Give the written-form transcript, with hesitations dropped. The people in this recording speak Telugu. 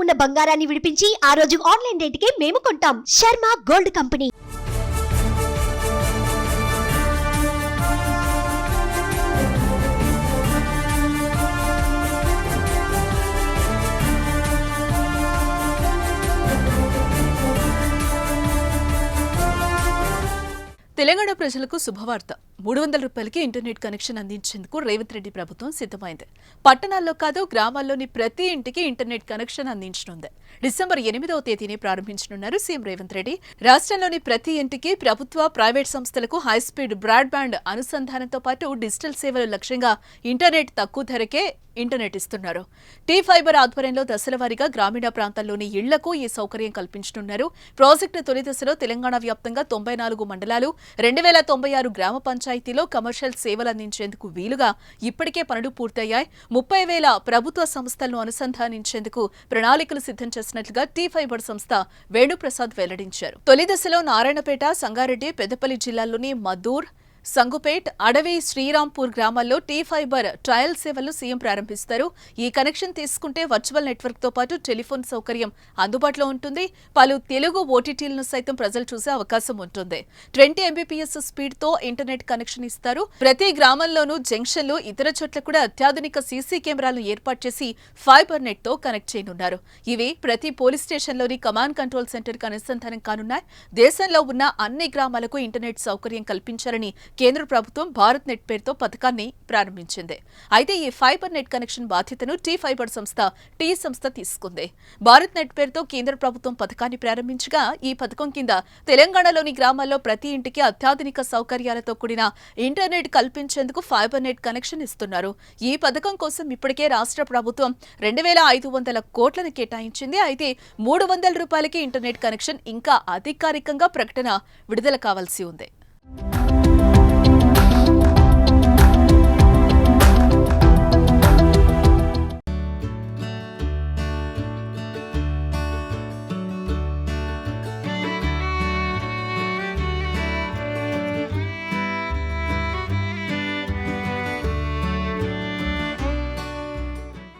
ఉన్న బంగారాన్ని విడిపించి ఆ రోజు ఆన్లైన్ రేటుకే మేము కొంటాం. Sharma gold company. తెలంగాణ ప్రజలకు శుభవార్త. 300 రూపాయలకి ఇంటర్నెట్ కనెక్షన్ అందించేందుకు రేవంత్ రెడ్డి ప్రభుత్వం సిద్ధమైంది. పట్టణాల్లో కాదు, గ్రామాల్లోని ప్రతి ఇంటికి ఇంటర్నెట్ కనెక్షన్ అందించనుంది. డిసెంబర్ 8వ తేదీనే ప్రారంభించనున్నారు సీఎం రేవంత్ రెడ్డి. రాష్ట్రంలోని ప్రతి ఇంటికి ప్రభుత్వ, ప్రైవేట్ సంస్థలకు హైస్పీడ్ బ్రాడ్బ్యాండ్ అనుసంధానంతో పాటు డిజిటల్ సేవల లక్ష్యంగా ఇంటర్నెట్ తక్కువ ధరకే ఇంటర్నెట్ ఇస్తున్నారు. టీ ఫైబర్ ఆధ్వర్యంలో దశలవారీగా గ్రామీణ ప్రాంతాల్లోని ఇళ్లకు ఈ సౌకర్యం కల్పించనున్నారు. ప్రాజెక్టు తొలి దశలో తెలంగాణ వ్యాప్తంగా 94 మండలాలు, 2096 గ్రామ పంచాయతీలో కమర్షియల్ సేవలు అందించేందుకు వీలుగా ఇప్పటికే పనులు పూర్తయ్యాయి. 30,000 ప్రభుత్వ సంస్థలను అనుసంధానించేందుకు ప్రణాళికలు సిద్ధం చేసినట్లుగా టీ ఫైబర్ సంస్థ వేణుప్రసాద్ వెల్లడించారు. తొలి దశలో నారాయణపేట, సంగారెడ్డి, పెద్దపల్లి జిల్లాల్లోని మద్దూర్, సంగుపేట్, అడవి, శ్రీరాంపూర్ గ్రామాల్లో టీ ఫైబర్ ట్రయల్ సేవలు సీఎం ప్రారంభిస్తారు. ఈ కనెక్షన్ తీసుకుంటే వర్చువల్ నెట్వర్క్ తో పాటు టెలిఫోన్ సౌకర్యం అందుబాటులో ఉంటుంది. పలు తెలుగు ఓటీటీలను సైతం ప్రజలు చూసే అవకాశం ఉంటుంది. 20 Mbps స్పీడ్ తో ఇంటర్నెట్ కనెక్షన్ ఇస్తారు. ప్రతి గ్రామంలోనూ జంక్షన్లు, ఇతర చోట్ల కూడా అత్యాధునిక సీసీ కెమెరాలను ఏర్పాటు చేసి ఫైబర్ నెట్ తో కనెక్ట్ చేయనున్నారు. ఇవి ప్రతి పోలీస్ స్టేషన్లోని కమాండ్ కంట్రోల్ సెంటర్ కు అనుసంధానం కానున్నాయి. దేశంలో ఉన్న అన్ని గ్రామాలకు ఇంటర్నెట్ సౌకర్యం కల్పించాలని కేంద్ర ప్రభుత్వం భారత్ నెట్ పేరుతో పథకాన్ని ప్రారంభించింది. అయితే ఈ ఫైబర్ నెట్ కనెక్షన్ బాధ్యతను టీ ఫైబర్ సంస్థ తీసుకుంది. భారత్ నెట్ పేరుతో కేంద్ర ప్రభుత్వం పథకాన్ని ప్రారంభించగా, ఈ పథకం కింద తెలంగాణలోని గ్రామాల్లో ప్రతి ఇంటికి అత్యాధునిక సౌకర్యాలతో కూడిన ఇంటర్నెట్ కల్పించేందుకు ఫైబర్ నెట్ కనెక్షన్ ఇస్తున్నారు. ఈ పథకం కోసం ఇప్పటికే రాష్ట్ర ప్రభుత్వం 2,500 కోట్లను కేటాయించింది. అయితే 300 రూపాయలకి ఇంటర్నెట్ కనెక్షన్ ఇంకా అధికారికంగా ప్రకటన విడుదల కావాల్సి ఉంది.